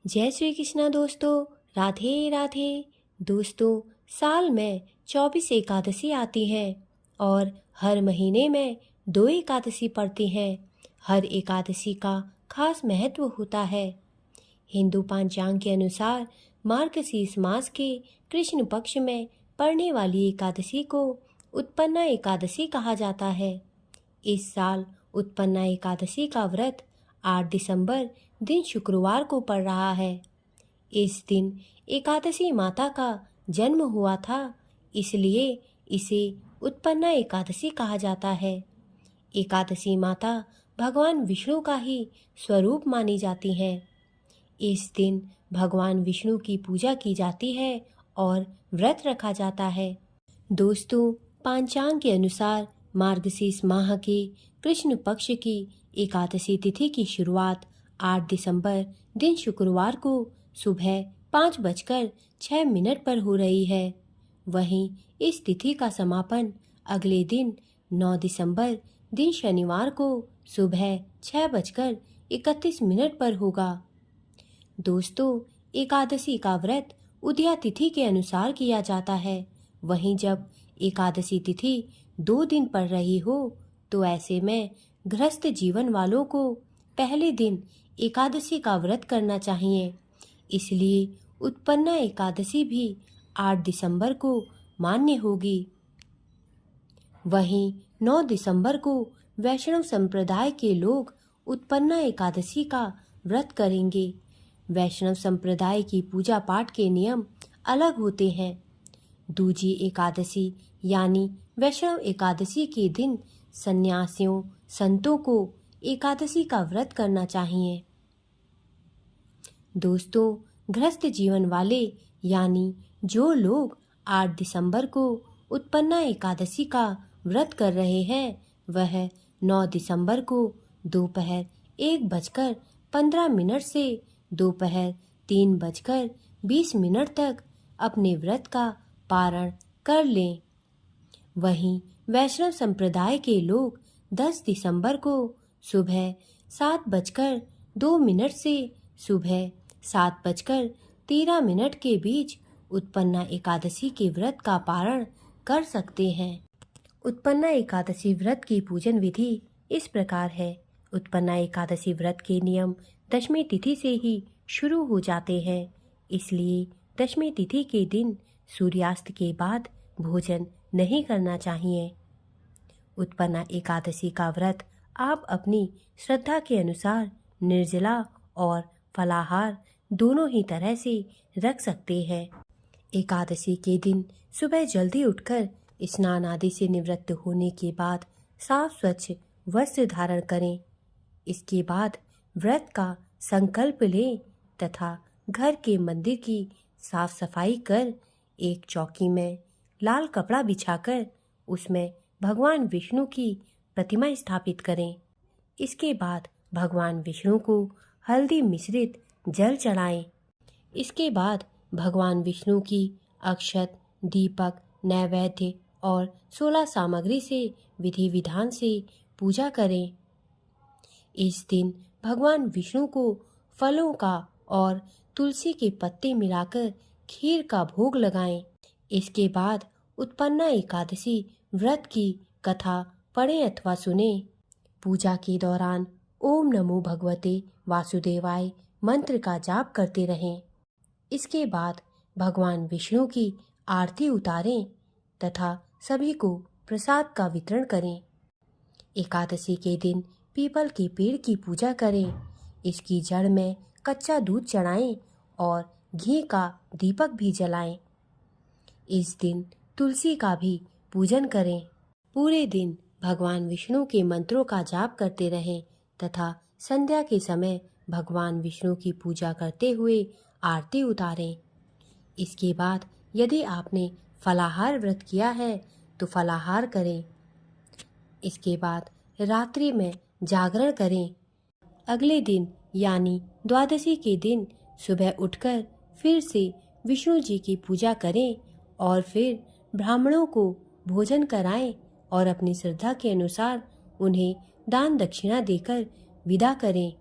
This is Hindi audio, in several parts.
जय श्री कृष्णा दोस्तों। राधे राधे। दोस्तों, साल में 24 एकादशी आती हैं और हर महीने में 2 एकादशी पड़ती हैं। हर एकादशी का खास महत्व होता है। हिंदू पंचांग के अनुसार मार्गशीर्ष मास के कृष्ण पक्ष में पड़ने वाली एकादशी को उत्पन्ना एकादशी कहा जाता है। इस साल उत्पन्ना एकादशी का व्रत 8 दिसंबर दिन शुक्रवार को पड़ रहा है। इस दिन एकादशी माता का जन्म हुआ था, इसलिए इसे उत्पन्ना एकादशी कहा जाता है। एकादशी माता भगवान विष्णु का ही स्वरूप मानी जाती हैं। इस दिन भगवान विष्णु की पूजा की जाती है और व्रत रखा जाता है। दोस्तों, पंचांग के अनुसार मार्गशीर्ष माह के कृष्ण पक्ष की एकादशी तिथि की शुरुआत 8 दिसंबर दिन शुक्रवार को सुबह 5:06 पर हो रही है। वहीं इस तिथि का समापन अगले दिन 9 दिसंबर दिन शनिवार को सुबह 6:31 पर होगा। दोस्तों, एकादशी का व्रत उदया तिथि के अनुसार किया जाता है। वहीं जब एकादशी तिथि 2 दिन पड़ रही हो तो ऐसे में गृहस्थ जीवन वालों को पहले दिन एकादशी का व्रत करना चाहिए। इसलिए उत्पन्ना एकादशी भी 8 दिसंबर को मान्य होगी। वहीं 9 दिसंबर को वैष्णव संप्रदाय के लोग उत्पन्ना एकादशी का व्रत करेंगे। वैष्णव संप्रदाय की पूजा पाठ के नियम अलग होते हैं। दूजी एकादशी यानी वैष्णव एकादशी के दिन सन्यासियों संतों को एकादशी का व्रत करना चाहिए। दोस्तों, गृहस्थ जीवन वाले यानी जो लोग 8 दिसंबर को उत्पन्ना एकादशी का व्रत कर रहे हैं, वह 9 दिसंबर को दोपहर 1:15 से दोपहर 3:20 तक अपने व्रत का पारण कर लें। वहीं वैष्णव संप्रदाय के लोग 10 दिसंबर को सुबह 7:02 से सुबह 7:13 के बीच उत्पन्ना एकादशी के व्रत का पारण कर सकते हैं। उत्पन्ना एकादशी व्रत की पूजन विधि इस प्रकार है। उत्पन्ना एकादशी व्रत के नियम दशमी तिथि से ही शुरू हो जाते हैं, इसलिए दशमी तिथि के दिन सूर्यास्त के बाद भोजन नहीं करना चाहिए। उत्पन्ना एकादशी का व्रत आप अपनी श्रद्धा के अनुसार निर्जला और फलाहार दोनों ही तरह से रख सकते हैं। एकादशी के दिन सुबह जल्दी उठकर स्नान आदि से निवृत्त होने के बाद साफ स्वच्छ वस्त्र धारण करें। इसके बाद व्रत का संकल्प लें तथा घर के मंदिर की साफ सफाई कर एक चौकी में लाल कपड़ा बिछाकर उसमें भगवान विष्णु की प्रतिमा स्थापित करें। इसके बाद भगवान विष्णु को हल्दी मिश्रित जल चढ़ाएं। इसके बाद भगवान विष्णु की अक्षत, दीपक, नैवेद्य और 16 सामग्री से विधि विधान से पूजा करें। इस दिन भगवान विष्णु को फलों का और तुलसी के पत्ते मिलाकर खीर का भोग लगाएं। इसके बाद उत्पन्ना एकादशी व्रत की कथा पढ़ें अथवा सुने। पूजा के दौरान ओम नमो भगवते वासुदेवाय मंत्र का जाप करते रहें। इसके बाद भगवान विष्णु की आरती उतारें तथा सभी को प्रसाद का वितरण करें। एकादशी के दिन पीपल के पेड़ की पूजा करें। इसकी जड़ में कच्चा दूध चढ़ाएं और घी का दीपक भी जलाएं। इस दिन तुलसी का भी पूजन करें। पूरे दिन भगवान विष्णु के मंत्रों का जाप करते रहें तथा संध्या के समय भगवान विष्णु की पूजा करते हुए आरती उतारें। इसके बाद यदि आपने फलाहार व्रत किया है तो फलाहार करें। इसके बाद रात्रि में जागरण करें। अगले दिन यानी द्वादशी के दिन सुबह उठकर फिर से विष्णु जी की पूजा करें और फिर ब्राह्मणों को भोजन कराएं और अपनी श्रद्धा के अनुसार उन्हें दान दक्षिणा देकर विदा करें।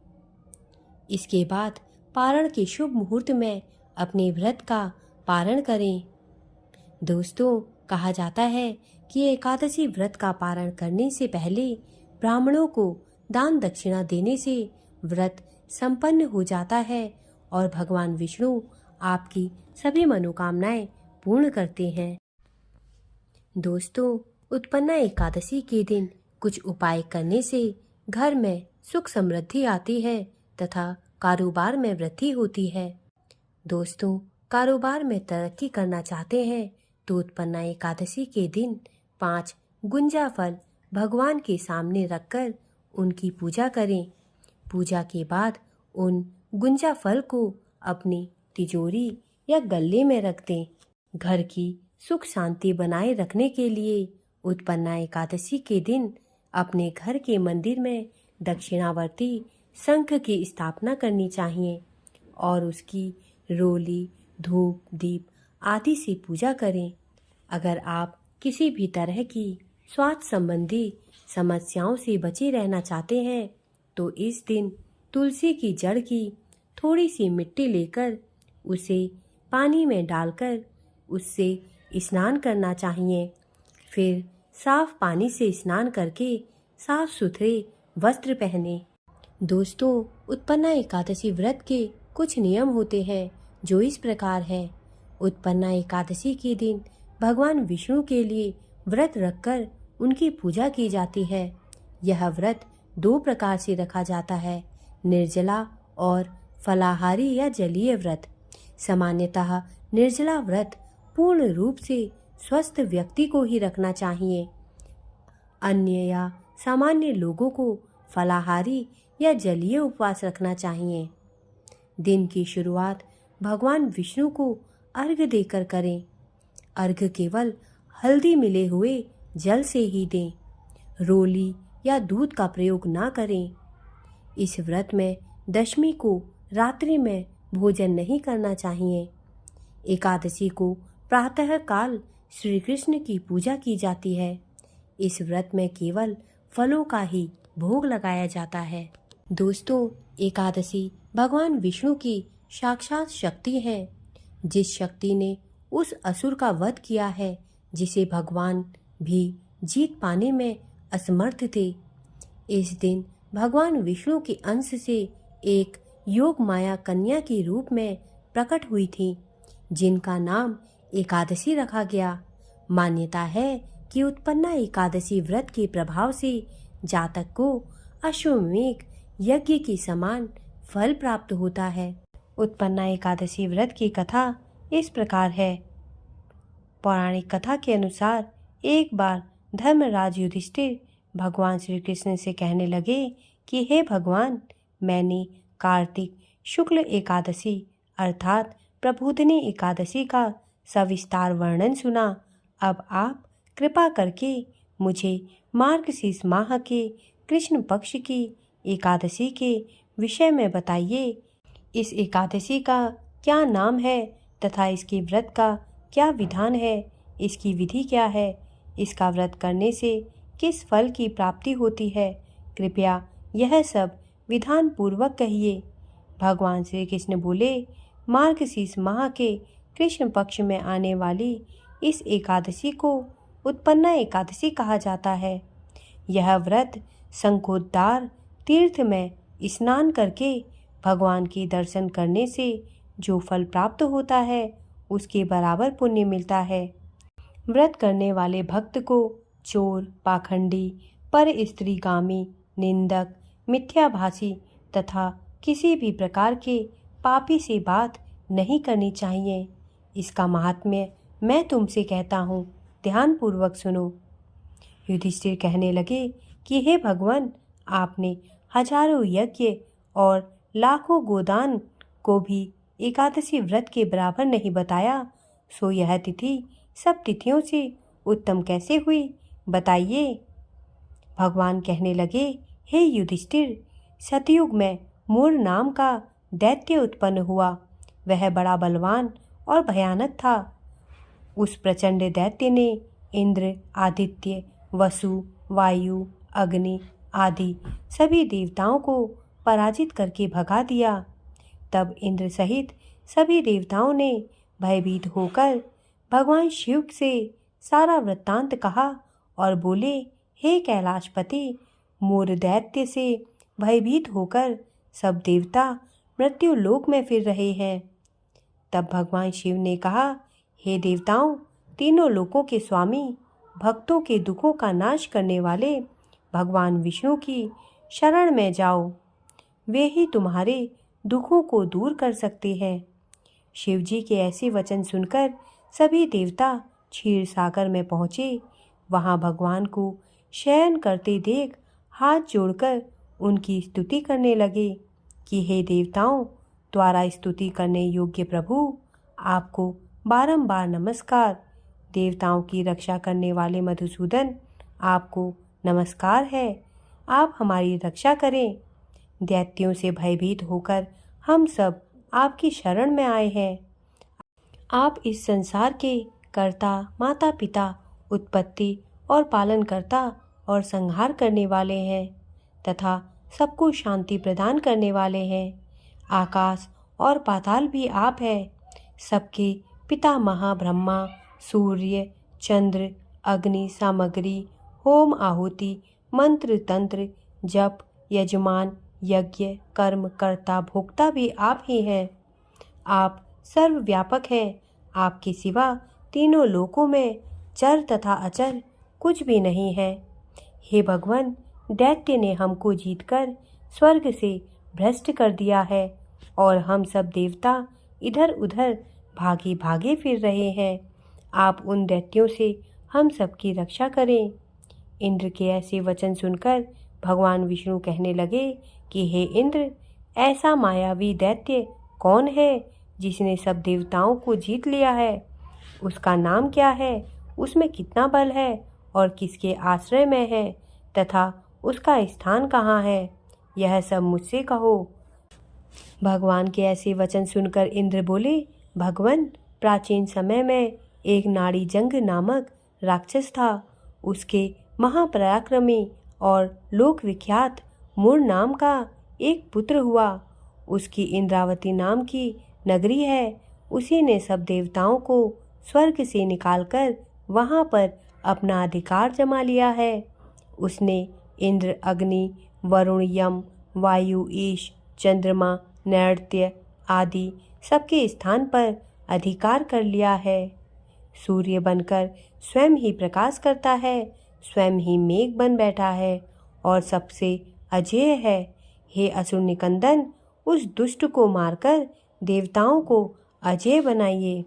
इसके बाद पारण के शुभ मुहूर्त में अपने व्रत का पारण करें। दोस्तों, कहा जाता है कि एकादशी व्रत का पारण करने से पहले ब्राह्मणों को दान दक्षिणा देने से व्रत संपन्न हो जाता है और भगवान विष्णु आपकी सभी मनोकामनाएं पूर्ण करते हैं। दोस्तों, उत्पन्ना एकादशी के दिन कुछ उपाय करने से घर में सुख समृद्धि आती है तथा कारोबार में वृद्धि होती है। दोस्तों, कारोबार में तरक्की करना चाहते हैं तो उत्पन्ना एकादशी के दिन 5 गुंजा फल भगवान के सामने रखकर उनकी पूजा करें। पूजा के बाद उन गुंजा फल को अपनी तिजोरी या गल्ले में रख दें। घर की सुख शांति बनाए रखने के लिए उत्पन्ना एकादशी के दिन अपने घर के मंदिर में दक्षिणावर्ती शंख की स्थापना करनी चाहिए और उसकी रोली, धूप, दीप आदि से पूजा करें। अगर आप किसी भी तरह की स्वास्थ्य संबंधी समस्याओं से बचे रहना चाहते हैं तो इस दिन तुलसी की जड़ की थोड़ी सी मिट्टी लेकर उसे पानी में डालकर उससे स्नान करना चाहिए। फिर साफ पानी से स्नान करके साफ सुथरे वस्त्र पहने। दोस्तों, उत्पन्ना एकादशी व्रत के कुछ नियम होते हैं जो इस प्रकार है। उत्पन्ना एकादशी के दिन भगवान विष्णु के लिए व्रत रखकर उनकी पूजा की जाती है। यह व्रत 2 प्रकार से रखा जाता है, निर्जला और फलाहारी या जलीय व्रत। सामान्यतः निर्जला व्रत पूर्ण रूप से स्वस्थ व्यक्ति को ही रखना चाहिए। अन्य या सामान्य लोगों को फलाहारी या जलीय उपवास रखना चाहिए। दिन की शुरुआत भगवान विष्णु को अर्घ्य देकर करें। अर्घ्य केवल हल्दी मिले हुए जल से ही दें। रोली या दूध का प्रयोग ना करें। इस व्रत में दशमी को रात्रि में भोजन नहीं करना चाहिए। एकादशी को प्रातः काल श्री कृष्ण की पूजा की जाती है। इस व्रत में केवल फलों का ही भोग लगाया जाता है। दोस्तों, एकादशी भगवान विष्णु की साक्षात शक्ति है। जिस शक्ति ने उस असुर का वध किया है जिसे भगवान भी जीत पाने में असमर्थ थे। इस दिन भगवान विष्णु के अंश से एक योग माया कन्या के रूप में प्रकट हुई थी जिनका नाम एकादशी रखा गया। मान्यता है कि उत्पन्ना एकादशी व्रत के प्रभाव से जातक को अश्वमेध यज्ञ के समान फल प्राप्त होता है। उत्पन्ना एकादशी व्रत की कथा इस प्रकार है। पौराणिक कथा के अनुसार एक बार धर्मराज युधिष्ठिर भगवान श्री कृष्ण से कहने लगे कि हे भगवान, मैंने कार्तिक शुक्ल एकादशी अर्थात प्रबोधिनी एकादशी का सविस्तार वर्णन सुना। अब आप कृपा करके मुझे मार्गशीर्ष माह के कृष्ण पक्ष की एकादशी के विषय में बताइए। इस एकादशी का क्या नाम है तथा इसके व्रत का क्या विधान है, इसकी विधि क्या है, इसका व्रत करने से किस फल की प्राप्ति होती है, कृपया यह सब विधान पूर्वक कहिए। भगवान श्री कृष्ण बोले, मार्गशीर्ष माह के कृष्ण पक्ष में आने वाली इस एकादशी को उत्पन्ना एकादशी कहा जाता है। यह व्रत शंखोद्धार तीर्थ में स्नान करके भगवान के दर्शन करने से जो फल प्राप्त होता है उसके बराबर पुण्य मिलता है। व्रत करने वाले भक्त को चोर, पाखंडी, पर स्त्रीगामी, निंदक, मिथ्याभाषी तथा किसी भी प्रकार के पापी से बात नहीं करनी चाहिए। इसका महात्म्य मैं तुमसे कहता हूँ, ध्यान पूर्वक सुनो। युधिष्ठिर कहने लगे कि हे भगवान, आपने हजारों यज्ञ और लाखों गोदान को भी एकादशी व्रत के बराबर नहीं बताया, सो यह तिथि सब तिथियों से उत्तम कैसे हुई, बताइए। भगवान कहने लगे, हे युधिष्ठिर, सतयुग में मूर नाम का दैत्य उत्पन्न हुआ। वह बड़ा बलवान और भयानक था। उस प्रचंड दैत्य ने इंद्र, आदित्य, वसु, वायु, अग्नि आदि सभी देवताओं को पराजित करके भगा दिया। तब इंद्र सहित सभी देवताओं ने भयभीत होकर भगवान शिव से सारा वृत्तांत कहा और बोले, हे कैलाशपति, मोर दैत्य से भयभीत होकर सब देवता मृत्यु लोक में फिर रहे हैं। तब भगवान शिव ने कहा, हे देवताओं, तीनों लोकों के स्वामी, भक्तों के दुखों का नाश करने वाले भगवान विष्णु की शरण में जाओ, वे ही तुम्हारे दुखों को दूर कर सकते हैं। शिव जी के ऐसे वचन सुनकर सभी देवता क्षीर सागर में पहुँचे। वहाँ भगवान को शयन करते देख हाथ जोड़कर उनकी स्तुति करने लगे कि हे देवताओं, द्वारा स्तुति करने योग्य प्रभु, आपको बारंबार नमस्कार। देवताओं की रक्षा करने वाले मधुसूदन, आपको नमस्कार है। आप हमारी रक्षा करें। दैत्यों से भयभीत होकर हम सब आपकी शरण में आए हैं। आप इस संसार के कर्ता, माता पिता, उत्पत्ति और पालन करता और संहार करने वाले हैं तथा सबको शांति प्रदान करने वाले हैं। आकाश और पाताल भी आप हैं। सबके पिता महाब्रह्मा, सूर्य, चंद्र, अग्नि, सामग्री, होम, आहुति, मंत्र, तंत्र, जप, यजमान, यज्ञ, कर्म, कर्ता, भोक्ता भी आप ही हैं। आप सर्वव्यापक हैं। आपके सिवा तीनों लोकों में चर तथा अचर कुछ भी नहीं है। हे भगवान, दैत्य ने हमको जीतकर स्वर्ग से भ्रष्ट कर दिया है और हम सब देवता इधर उधर भागे भागे फिर रहे हैं। आप उन दैत्यों से हम सबकी रक्षा करें। इंद्र के ऐसे वचन सुनकर भगवान विष्णु कहने लगे कि हे इंद्र, ऐसा मायावी दैत्य कौन है जिसने सब देवताओं को जीत लिया है? उसका नाम क्या है? उसमें कितना बल है और किसके आश्रय में है तथा उसका स्थान कहाँ है? यह सब मुझसे कहो। भगवान के ऐसे वचन सुनकर इंद्र बोले, भगवान, प्राचीन समय में एक नाड़ी जंग नामक राक्षस था। उसके महापराक्रमी और लोक विख्यात मूर नाम का एक पुत्र हुआ। उसकी इंद्रावती नाम की नगरी है। उसी ने सब देवताओं को स्वर्ग से निकालकर वहाँ पर अपना अधिकार जमा लिया है। उसने इंद्र, अग्नि, वरुण, यम, वायु, ईश, चंद्रमा, नैऋत्य आदि सबके स्थान पर अधिकार कर लिया है। सूर्य बनकर स्वयं ही प्रकाश करता है, स्वयं ही मेघ बन बैठा है और सबसे अजेय है। हे असुर निकंदन, उस दुष्ट को मारकर देवताओं को अजेय बनाइए।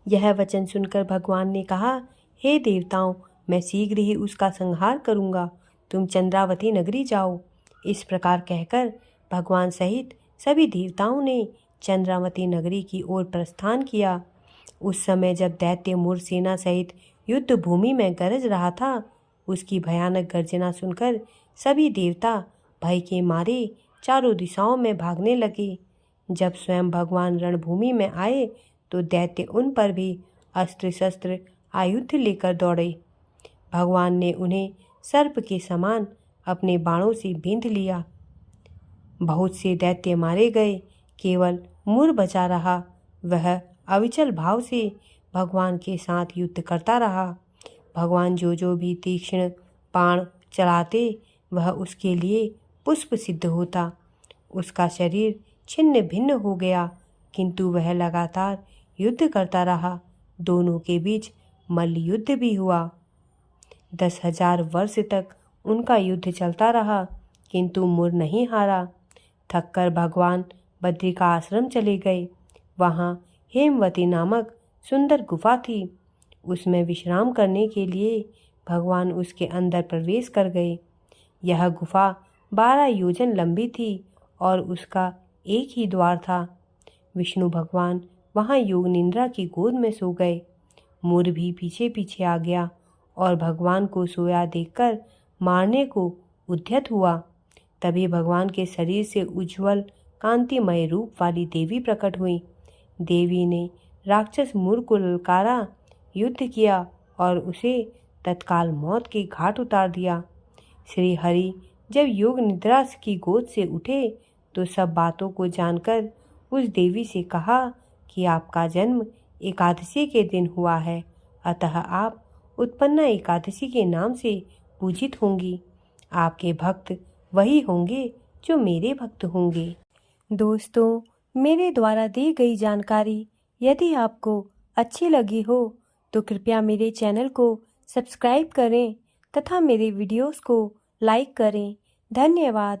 यह वचन सुनकर भगवान ने कहा, हे देवताओं, मैं शीघ्र ही उसका संहार करूंगा। तुम चंद्रावती नगरी जाओ। इस प्रकार कहकर भगवान सहित सभी देवताओं ने चंद्रावती नगरी की ओर प्रस्थान किया। उस समय जब दैत्य मूर सेना सहित युद्ध भूमि में गरज रहा था, उसकी भयानक गर्जना सुनकर सभी देवता भय के मारे चारों दिशाओं में भागने लगे। जब स्वयं भगवान रणभूमि में आए तो दैत्य उन पर भी अस्त्र शस्त्र आयुध लेकर दौड़े। भगवान ने उन्हें सर्प के समान अपने बाणों से बींध लिया। बहुत से दैत्य मारे गए, केवल मूर बचा रहा। वह अविचल भाव से भगवान के साथ युद्ध करता रहा। भगवान जो भी तीक्ष्ण बाण चलाते वह उसके लिए पुष्प सिद्ध होता। उसका शरीर छिन्न भिन्न हो गया, किंतु वह लगातार युद्ध करता रहा। दोनों के बीच मल्ल युद्ध भी हुआ। 10,000 वर्ष तक उनका युद्ध चलता रहा, किंतु मूर नहीं हारा। थककर भगवान बद्री का आश्रम चले गए। वहाँ हेमवती नामक सुंदर गुफा थी। उसमें विश्राम करने के लिए भगवान उसके अंदर प्रवेश कर गए। यह गुफा 12 योजन लंबी थी और उसका एक ही द्वार था। विष्णु भगवान वहाँ योग निद्रा की गोद में सो गए। मूर भी पीछे पीछे आ गया और भगवान को सोया देखकर मारने को उद्यत हुआ। तभी भगवान के शरीर से उज्ज्वल कांतिमय रूप वाली देवी प्रकट हुई। देवी ने राक्षस मूर को ललकारा, युद्ध किया और उसे तत्काल मौत के घाट उतार दिया। श्री हरि जब योग निद्रा की गोद से उठे तो सब बातों को जानकर उस देवी से कहा कि आपका जन्म एकादशी के दिन हुआ है, अतः आप उत्पन्ना एकादशी के नाम से पूजित होंगी। आपके भक्त वही होंगे जो मेरे भक्त होंगे। दोस्तों, मेरे द्वारा दी गई जानकारी यदि आपको अच्छी लगी हो तो कृपया मेरे चैनल को सब्सक्राइब करें तथा मेरे वीडियोस को लाइक करें। धन्यवाद।